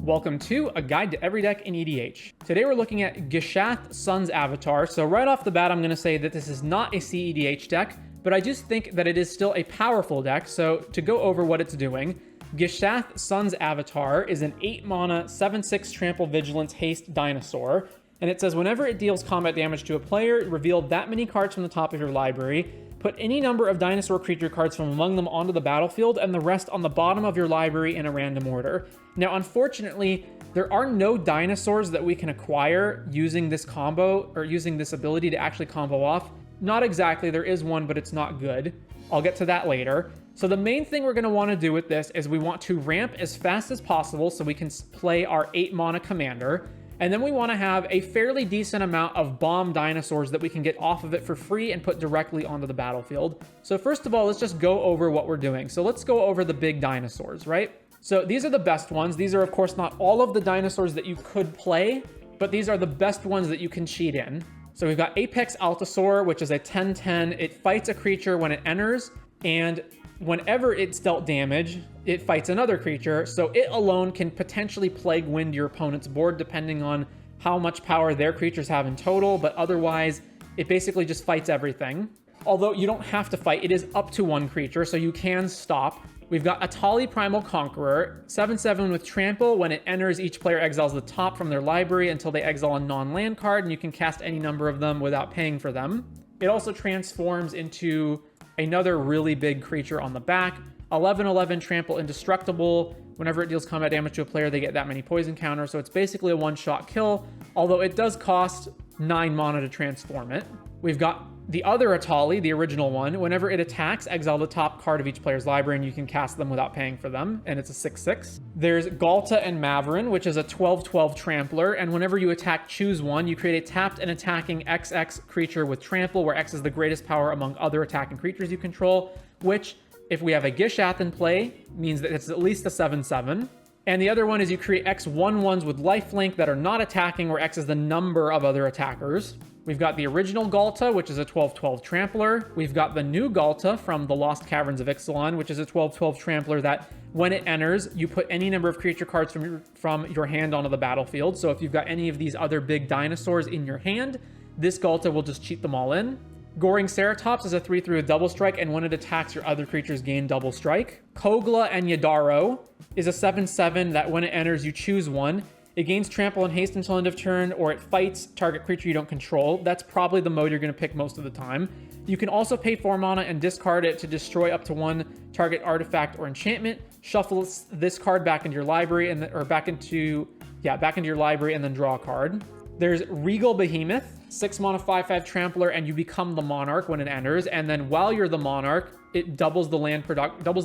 Welcome to A Guide to Every Deck in EDH. Today we're looking at Gishath Sun's Avatar. So right off the bat, I'm going to say that this is not a CEDH deck, but I just think that it is still a powerful deck. So to go over what it's doing, Gishath Sun's Avatar is an 8 mana, 7/6 trample vigilance haste dinosaur. And it says whenever it deals combat damage to a player, reveal that many cards from the top of your library, put any number of dinosaur creature cards from among them onto the battlefield, and the rest on the bottom of your library in a random order. Now, unfortunately, there are no dinosaurs that we can acquire using this combo, or using this ability to actually combo off. Not exactly, there is one, but it's not good. I'll get to that later. So the main thing we're going to want to do with this is we want to ramp as fast as possible so we can play our 8 mana commander. And then we want to have a fairly decent amount of bomb dinosaurs that we can get off of it for free and put directly onto the battlefield. So first of all, let's just go over what we're doing. So let's go over the big dinosaurs, right? So these are the best ones. These are, of course, not all of the dinosaurs that you could play, but these are the best ones that you can cheat in. So we've got Apex Altasaur, which is a 10/10. It fights a creature when it enters, and whenever it's dealt damage, it fights another creature, so it alone can potentially plague wind your opponent's board depending on how much power their creatures have in total, but otherwise, it basically just fights everything. Although you don't have to fight, it is up to one creature, so you can stop. We've got Atali Primal Conqueror, 7/7 with Trample. When it enters, each player exiles the top from their library until they exile a non-land card, and you can cast any number of them without paying for them. It also transforms into another really big creature on the back. 11/11 Trample Indestructible. Whenever it deals combat damage to a player, they get that many poison counters, so it's basically a one-shot kill, although it does cost 9 mana to transform it. We've got the other Atali, the original one. Whenever it attacks, exile the top card of each player's library, and you can cast them without paying for them, and it's a 6/6. There's Galta and Maverin, which is a 12/12 Trampler, and whenever you attack, choose one. You create a tapped and attacking XX creature with Trample, where X is the greatest power among other attacking creatures you control, which, if we have a Gishath in play, means that it's at least a 7/7. And the other one is you create X 1/1s with lifelink that are not attacking, where X is the number of other attackers. We've got the original Galta, which is a 12/12 Trampler. We've got the new Galta from the Lost Caverns of Ixalan, which is a 12/12 Trampler that, when it enters, you put any number of creature cards from your hand onto the battlefield. So if you've got any of these other big dinosaurs in your hand, this Galta will just cheat them all in. Goring Ceratops is a 3/3 with double strike, and when it attacks, your other creatures gain double strike. Kogla and Yadaro is a 7/7 that when it enters, you choose one. It gains trample and haste until end of turn, or it fights target creature you don't control. That's probably the mode you're going to pick most of the time. You can also pay 4 mana and discard it to destroy up to 1 target artifact or enchantment. Shuffle this card back into your library, back into your library, and then draw a card. There's Regal Behemoth, 6 mana 5/5 Trampler, and you become the Monarch when it enters. And then while you're the Monarch, it doubles the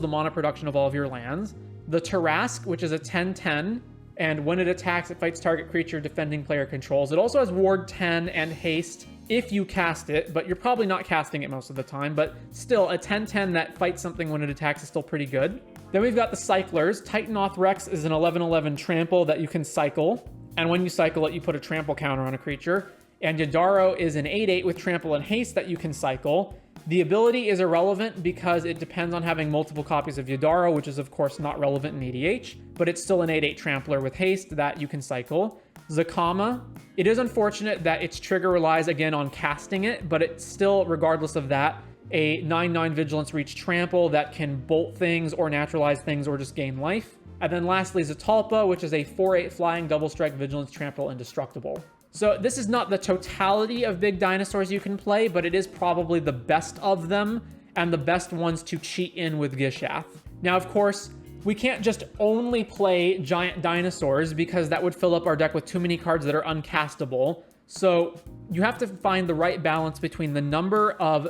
mana production of all of your lands. The Tarask, which is a 10/10. And when it attacks, it fights target creature defending player controls. It also has Ward 10 and Haste if you cast it, but you're probably not casting it most of the time. But still, a 10/10 that fights something when it attacks is still pretty good. Then we've got the Cyclers. Titanoth Rex is an 11/11 Trample that you can cycle. And when you cycle it, you put a trample counter on a creature. And Yadaro is an 8/8 with Trample and Haste that you can cycle. The ability is irrelevant because it depends on having multiple copies of Yadaro, which is of course not relevant in EDH, but it's still an 8/8 Trampler with Haste that you can cycle. Zakama, it is unfortunate that its trigger relies again on casting it, but it's still, regardless of that, a 9/9 Vigilance Reach Trample that can bolt things or naturalize things or just gain life. And then lastly, Zatalpa, which is a 4/8 Flying Double Strike Vigilance Trample Indestructible. So this is not the totality of big dinosaurs you can play, but it is probably the best of them and the best ones to cheat in with Gishath. Now, of course, we can't just only play giant dinosaurs because that would fill up our deck with too many cards that are uncastable. So you have to find the right balance between the number of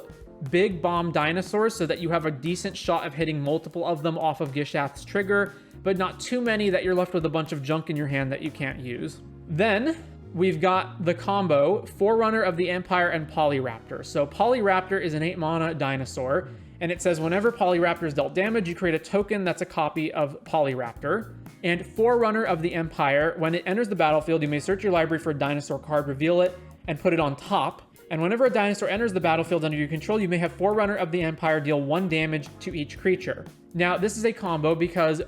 big bomb dinosaurs so that you have a decent shot of hitting multiple of them off of Gishath's trigger, but not too many that you're left with a bunch of junk in your hand that you can't use. Then we've got the combo Forerunner of the Empire and Polyraptor. So Polyraptor is an 8 mana dinosaur, and it says whenever Polyraptor is dealt damage, you create a token that's a copy of Polyraptor. And Forerunner of the Empire, when it enters the battlefield, you may search your library for a dinosaur card, reveal it, and put it on top. And whenever a dinosaur enters the battlefield under your control, you may have Forerunner of the Empire deal 1 damage to each creature. Now, this is a combo because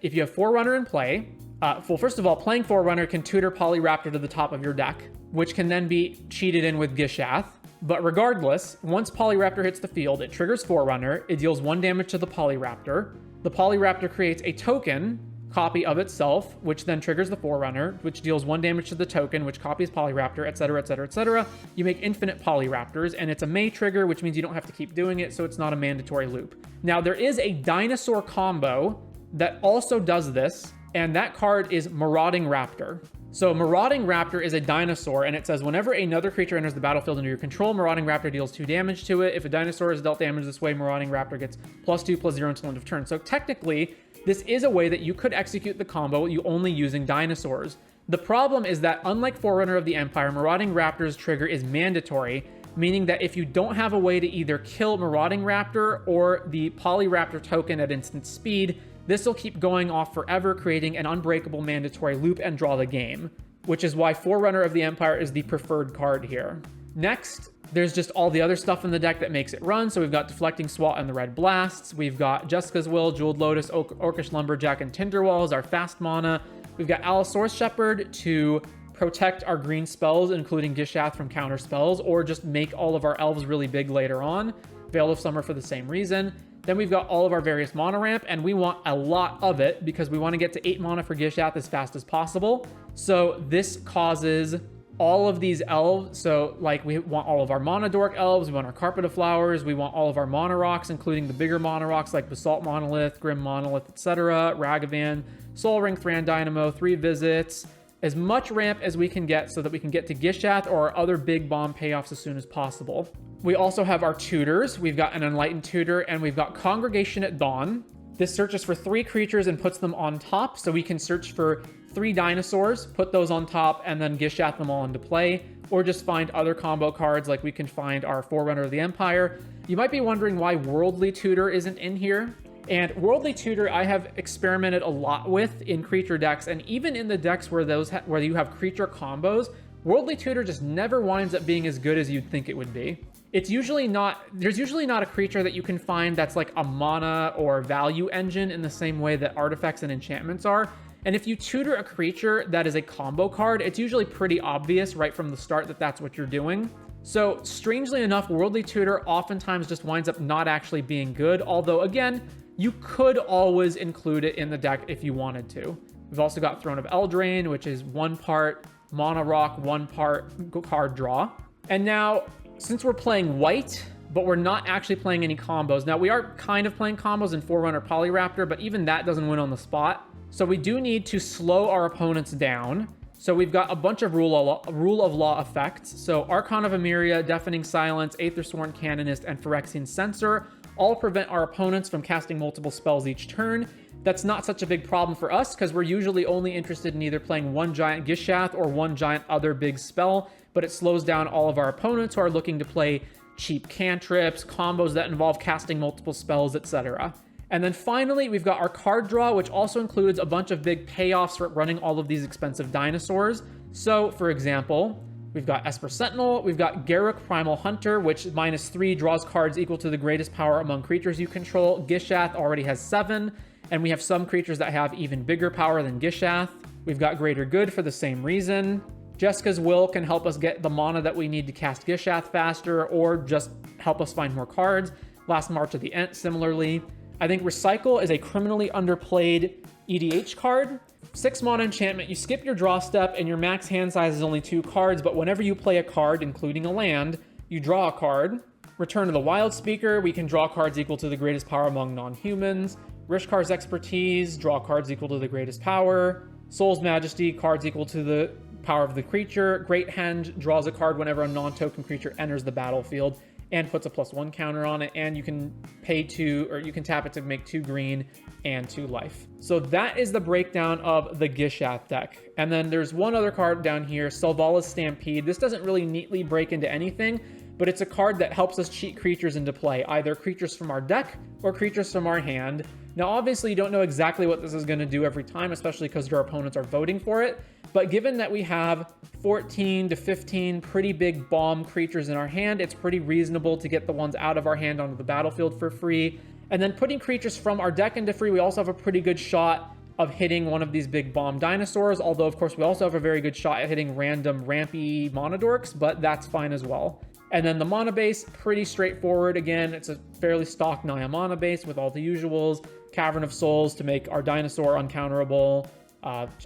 if you have Forerunner in play, Well, first of all, playing Forerunner can tutor Polyraptor to the top of your deck, which can then be cheated in with Gishath. But regardless, once Polyraptor hits the field, it triggers Forerunner, it deals 1 damage to the Polyraptor. The Polyraptor creates a token copy of itself, which then triggers the Forerunner, which deals 1 damage to the token, which copies Polyraptor, etc., etc., etc. You make infinite Polyraptors, and it's a May trigger, which means you don't have to keep doing it, so it's not a mandatory loop. Now, there is a Dinosaur combo that also does this, and that card is Marauding Raptor. So Marauding Raptor is a Dinosaur, and it says whenever another creature enters the battlefield under your control, Marauding Raptor deals 2 damage to it. If a Dinosaur is dealt damage this way, Marauding Raptor gets +2/+0 until end of turn. So technically, this is a way that you could execute the combo you only using Dinosaurs. The problem is that unlike Forerunner of the Empire, Marauding Raptor's trigger is mandatory, meaning that if you don't have a way to either kill Marauding Raptor or the Polyraptor token at instant speed, this will keep going off forever, creating an unbreakable mandatory loop and draw the game, which is why Forerunner of the Empire is the preferred card here. Next, there's just all the other stuff in the deck that makes it run. So we've got Deflecting Swat and the Red Blasts. We've got Jessica's Will, Jeweled Lotus, Orcish Lumberjack, and Tinderwall as our fast mana. We've got Allosaurus Shepherd to protect our green spells, including Gishath from counter spells, or just make all of our elves really big later on. Veil of Summer for the same reason. Then we've got all of our various mana ramp, and we want a lot of it because we want to get to 8 mana for Gishath as fast as possible. So this causes all of these elves. So like we want all of our Mana Dork elves, we want our Carpet of Flowers, we want all of our Mana Rocks, including the bigger Mana Rocks like Basalt Monolith, Grim Monolith, etc., Ragavan, Soul Ring, Thran Dynamo, 3 visits, as much ramp as we can get so that we can get to Gishath or our other big bomb payoffs as soon as possible. We also have our tutors. We've got an Enlightened Tutor, and we've got Congregation at Dawn. This searches for 3 creatures and puts them on top, so we can search for 3 dinosaurs, put those on top, and then Gishath them all into play, or just find other combo cards like we can find our Forerunner of the Empire. You might be wondering why Worldly Tutor isn't in here. And Worldly Tutor I have experimented a lot with in creature decks, and even in the decks where where you have creature combos, Worldly Tutor just never winds up being as good as you'd think it would be. There's usually not a creature that you can find that's like a mana or value engine in the same way that artifacts and enchantments are. And if you tutor a creature that is a combo card, it's usually pretty obvious right from the start that that's what you're doing. So strangely enough, Worldly Tutor oftentimes just winds up not actually being good. Although again, you could always include it in the deck if you wanted to. We've also got Throne of Eldraine, which is 1 part Mana Rock, 1 part card draw. And now, since we're playing white, but we're not actually playing any combos. Now, we are kind of playing combos in Forerunner Polyraptor, but even that doesn't win on the spot. So we do need to slow our opponents down. So we've got a bunch of rule of law effects. So Archon of Emeria, Deafening Silence, Aethersworn Canonist, and Phyrexian Censor all prevent our opponents from casting multiple spells each turn. That's not such a big problem for us because we're usually only interested in either playing 1 giant Gishath or 1 giant other big spell, but it slows down all of our opponents who are looking to play cheap cantrips, combos that involve casting multiple spells, etc. And then finally, we've got our card draw, which also includes a bunch of big payoffs for running all of these expensive dinosaurs. So, for example, we've got Esper Sentinel, we've got Garruk Primal Hunter, which -3 draws cards equal to the greatest power among creatures you control. Gishath already has 7, and we have some creatures that have even bigger power than Gishath. We've got Greater Good for the same reason. Jessica's Will can help us get the mana that we need to cast Gishath faster, or just help us find more cards. Last March of the Ent, similarly. I think Recycle is a criminally underplayed EDH card. 6 mana enchantment, you skip your draw step, and your max hand size is only 2 cards, but whenever you play a card, including a land, you draw a card. Return to the Wild Speaker, we can draw cards equal to the greatest power among non-humans. Rishkar's Expertise, draw cards equal to the greatest power. Soul's Majesty, cards equal to the power of the creature. Great Henge draws a card whenever a non-token creature enters the battlefield and puts a +1 counter on it, and you can pay 2, or you can tap it to make 2 green and 2 life. So that is the breakdown of the Gishath deck. And then there's one other card down here, Selvalla's Stampede. This doesn't really neatly break into anything, but it's a card that helps us cheat creatures into play, either creatures from our deck or creatures from our hand. Now, obviously, you don't know exactly what this is going to do every time, especially because your opponents are voting for it. But given that we have 14 to 15 pretty big bomb creatures in our hand, it's pretty reasonable to get the ones out of our hand onto the battlefield for free. And then putting creatures from our deck into free, we also have a pretty good shot of hitting one of these big bomb dinosaurs, although of course we also have a very good shot at hitting random rampy monodorks, but that's fine as well. And then the mana base, pretty straightforward. Again, it's a fairly stock Naya mana base with all the usuals. Cavern of Souls to make our dinosaur uncounterable.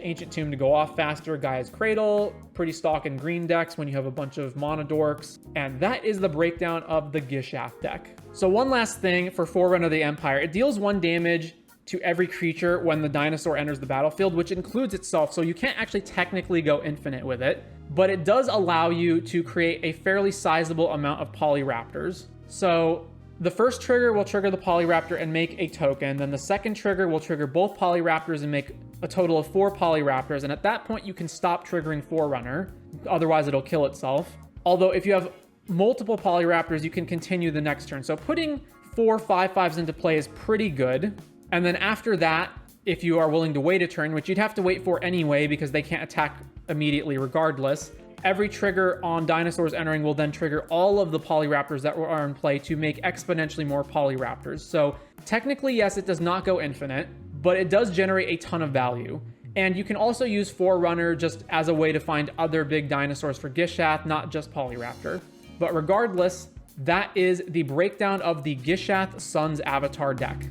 Ancient Tomb to go off faster. Gaia's Cradle, pretty stock in green decks when you have a bunch of monodorks. And that is the breakdown of the Gishath deck. So one last thing for Forerunner of the Empire. It deals 1 damage to every creature when the dinosaur enters the battlefield, which includes itself, so you can't actually technically go infinite with it, but it does allow you to create a fairly sizable amount of Polyraptors. So the first trigger will trigger the Polyraptor and make a token, then the second trigger will trigger both Polyraptors and make a total of 4 Polyraptors, and at that point you can stop triggering Forerunner, otherwise it'll kill itself. Although if you have multiple Polyraptors, you can continue the next turn. So putting 4 5/5s into play is pretty good. And then after that, if you are willing to wait a turn, which you'd have to wait for anyway because they can't attack immediately regardless, every trigger on dinosaurs entering will then trigger all of the Polyraptors that are in play to make exponentially more Polyraptors. So technically, yes, it does not go infinite, but it does generate a ton of value. And you can also use Forerunner just as a way to find other big dinosaurs for Gishath, not just Polyraptor. But regardless, that is the breakdown of the Gishath Sons Avatar deck.